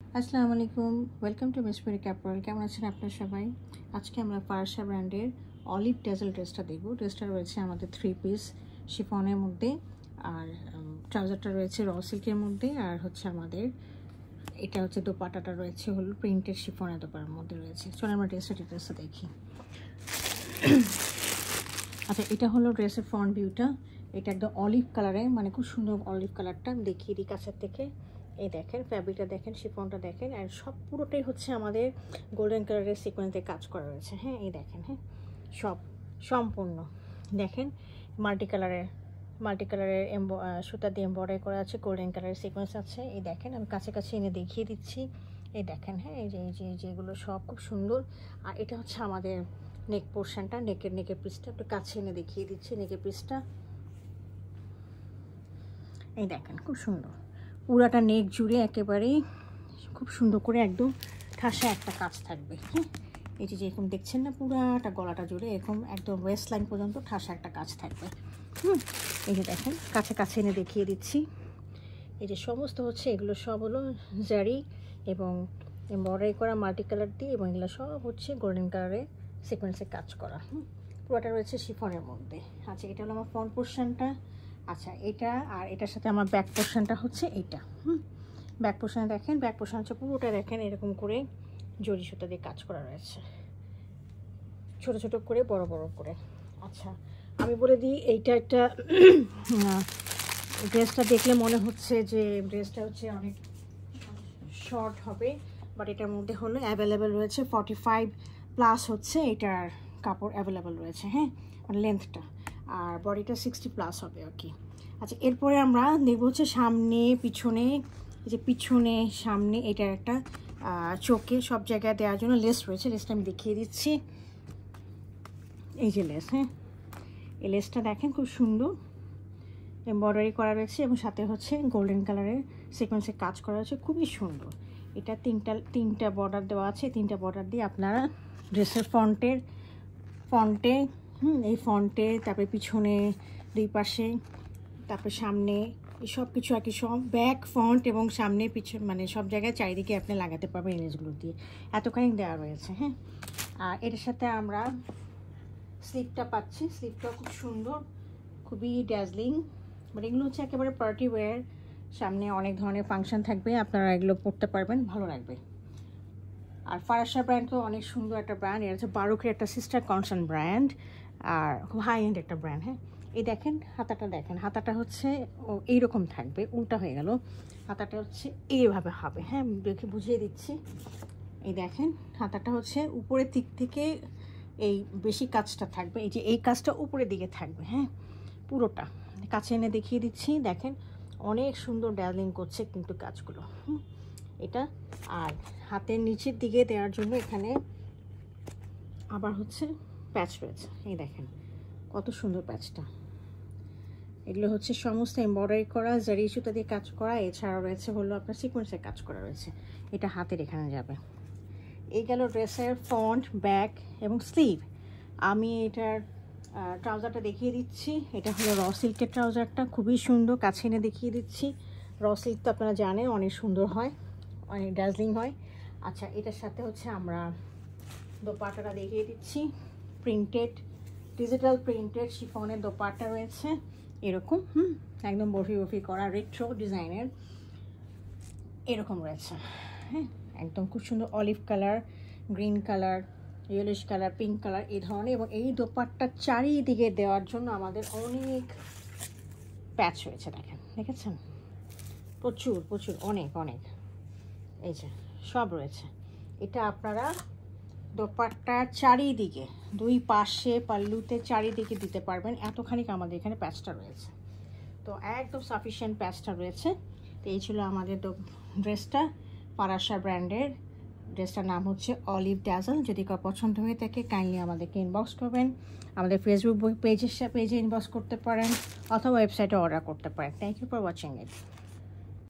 আসসালামু আলাইকুম, welcome to মিসপুরি ক্যাপরাল। কেমন আছেন আপনারা সবাই? আজকে আমরা ফারাশা ব্র্যান্ডের অলিভ ড্যাজেল ড্রেসটা দেখব। ড্রেসটা রয়েছে আমাদের 3 পিস শিফনের মধ্যে, আর ট্রাউজারটা রয়েছে র সিল্কের মধ্যে, আর হচ্ছে আমাদের এটা হচ্ছে দোপাট্টাটা রয়েছে হলো প্রিন্টেড শিফনের দোপার মধ্যে রয়েছে। চলো আমরা ড্রেসটা ডিটেলসটা দেখি। আচ্ছা, এটা হলো ড্রেসের ফ্রন্ট ভিউটা। এটা একদম অলিভ কালারে, মানে খুব সুন্দর অলিভ কালারটা। দেখিয়ে দিই কাছের থেকে। এই দেখেন ফ্যাব্রিকটা দেখেন, শিফনটা দেখেন, আর সব পুরোটাই হচ্ছে আমাদের গোল্ডেন কালারের সিকোয়েন্সে কাজ করা রয়েছে। হ্যাঁ, এই দেখেন, হ্যাঁ সব সম্পূর্ণ দেখেন মাল্টি কালারের সুতা দিয়ে এমব্রয়ডারি করা আছে, গোল্ডেন কালারের সিকোয়েন্স আছে। এই দেখেন আমি কাছে কাছে এনে দেখিয়ে দিচ্ছি। এই দেখেন, হ্যাঁ যেগুলো সব খুব সুন্দর। আর এটা হচ্ছে আমাদের নেক পোর্শনটা, নেকের পিসটা একটু কাছে এনে দেখিয়ে দিচ্ছি। নেকের পিসটা এই দেখেন খুব সুন্দর, পুরাটা নেক জুড়ে একেবারেই খুব সুন্দর করে একদম ঠাসা একটা কাজ থাকবে। হ্যাঁ, এই যে যেরকম দেখছেন না, পুরাটা গলাটা জুড়ে এরকম একদম ওয়েস্ট লাইন পর্যন্ত ঠাসা একটা কাজ থাকবে। এই যে দেখেন কাছে কাছে এনে দেখিয়ে দিচ্ছি। এই যে সমস্ত হচ্ছে এগুলো সব হলো জারি এবং এমব্রয়ডারি করা মাল্টি কালার দিয়ে, এবং এগুলো সব হচ্ছে গোল্ডেন কালারের সিকোয়েন্সের কাজ করা। পুরোটা রয়েছে শিফনের মধ্যে। আচ্ছা, এটা হলো আমার ফ্রন্ট পোর্শনটা। আচ্ছা, এটা আর এটার সাথে আমার ব্যাক পোর্শনটা হচ্ছে এইটা। ব্যাক পোর্শনে দেখেন, ব্যাক পোর্শন হচ্ছে পুরোটা দেখেন এরকম করে জরি সুতা দিয়ে কাজ করা রয়েছে, ছোট ছোট করে বড় বড় করে। আচ্ছা, আমি বলে দিই, এইটা একটা ড্রেসটা দেখলে মনে হচ্ছে যে ড্রেসটা হচ্ছে অনেক শর্ট হবে, বাট এটার মধ্যে হলো অ্যাভেলেবেল রয়েছে 45+ হচ্ছে এটার কাপড় অ্যাভেলেবেল রয়েছে। হ্যাঁ, মানে লেন্থটা, আর বডিটা 60+ হবে আর কি। আচ্ছা, এরপরে আমরা দেখবো হচ্ছে সামনে পিছনে। এই যে পিছনে সামনে এটার একটা চোখে সব জায়গায় দেওয়ার জন্য লেস রয়েছে। লেসটা আমি দেখিয়ে দিচ্ছি। এই যে লেস, হ্যাঁ এই লেসটা দেখেন খুব সুন্দর এমব্রয়ডারি করা রয়েছে, এবং সাথে হচ্ছে গোল্ডেন কালারের সিকোয়েন্সের কাজ করা রয়েছে, খুবই সুন্দর। এটা তিনটা বর্ডার দেওয়া আছে। তিনটা বর্ডার দিয়ে আপনারা ড্রেসের ফ্রন্টে এই ফ্রন্টে, তারপরে পিছনে দুই পাশে, তারপরে সামনে, এই সব কিছু আর কি, সব ব্যাক ফ্রন্ট এবং সামনে পিছন, মানে সব জায়গায় চারিদিকে আপনি লাগাতে পারবেন এই লেসগুলো দিয়ে। এতখানি দেওয়া রয়েছে। হ্যাঁ, আর এটার সাথে আমরা স্লিপটা পাচ্ছি। স্লিপটাও খুব সুন্দর, খুবই ড্যাজলিং। বাট এগুলো হচ্ছে একেবারে পার্টি ওয়্যার, সামনে অনেক ধরনের ফাংশন থাকবে, আপনারা এগুলো পরতে পারবেন, ভালো লাগবে। আর ফারাশা ব্র্যান্ড তো অনেক সুন্দর একটা ব্র্যান্ড। এটা হচ্ছে বারুকের একটা সিস্টার কনসার্ন ব্র্যান্ড, আর খুব হাই এন্ড একটা ব্র্যান্ড। হ্যাঁ, এই দেখেন হাতাটা দেখেন, হাতাটা হচ্ছে এইরকম থাকবে, উল্টা হয়ে গেল। হাতাটা হচ্ছে এইভাবে হবে। হ্যাঁ, দেখে বুঝিয়ে দিচ্ছি। এই দেখেন হাতাটা হচ্ছে উপরের দিক থেকে এই বেশি কাজটা থাকবে, এই যে এই কাজটা উপরের দিকে থাকবে। হ্যাঁ, পুরোটা কাছে এনে দেখিয়ে দিচ্ছি। দেখেন অনেক সুন্দর ড্যাজলিং করছে কিন্তু কাজগুলো। এটা আর হাতের নিচের দিকে দেওয়ার জন্য এখানে আবার হচ্ছে প্যাচ রয়েছে। এই দেখেন কত সুন্দর প্যাচটা। এগুলো হচ্ছে সমস্ত এমব্রয়ডারি করা, জারি সুতা দিয়ে কাজ করা। এছাড়াও রয়েছে হলো আপনার সিকোয়েন্সের কাজ করা রয়েছে। এটা হাতের এখানে যাবে। এই গেল ড্রেসের ফ্রন্ট, ব্যাক এবং স্লিভ। আমি এটার ট্রাউজারটা দেখিয়ে দিচ্ছি। এটা হলো র সিল্কের ট্রাউজারটা, খুবই সুন্দর, কাছে এনে দেখিয়ে দিচ্ছি। র সিল্ক তো আপনারা জানেন অনেক সুন্দর হয়, অনেক ডার্জিলিং হয়। আচ্ছা, এটার সাথে হচ্ছে আমরা দোপাট্টাটা দেখিয়ে দিচ্ছি। ডিজিটাল প্রিন্টেড শিফনের দোপাট্টা রয়েছে এরকম, একদম বফি করা রেট্রো ডিজাইনের এরকম রয়েছে। হ্যাঁ, একদম খুব সুন্দর olive colour, green colour, yellowish colour, pink colour এই ধরনের। এবং এই দোপাট্টা চারিদিকে দেওয়ার জন্য আমাদের অনেক প্যাচ রয়েছে। দেখেছেন প্রচুর অনেক এই যে সব রয়েছে। এটা আপনারা দোপাট্টার চারিদিকে, দুই পাশে, পাল্লুতে চারিদিকে দিতে পারবেন, এতখানি আমাদের এখানে প্যাচটা রয়েছে। তো একদম সাফিসিয়েন্ট প্যাচটা রয়েছে। তো এই ছিল আমাদের ড্রেসটা, ফারাশা ব্র্যান্ডের। ড্রেসটার নাম হচ্ছে অলিভ ড্যাজেল। যদি কারো পছন্দ হয়ে থাকে কাইন্ডলি আমাদেরকে ইনবক্স করবেন, আমাদের ফেসবুক পেজে ইনবক্স করতে পারেন, অথবা ওয়েবসাইটে অর্ডার করতে পারেন। Thank you for watching it.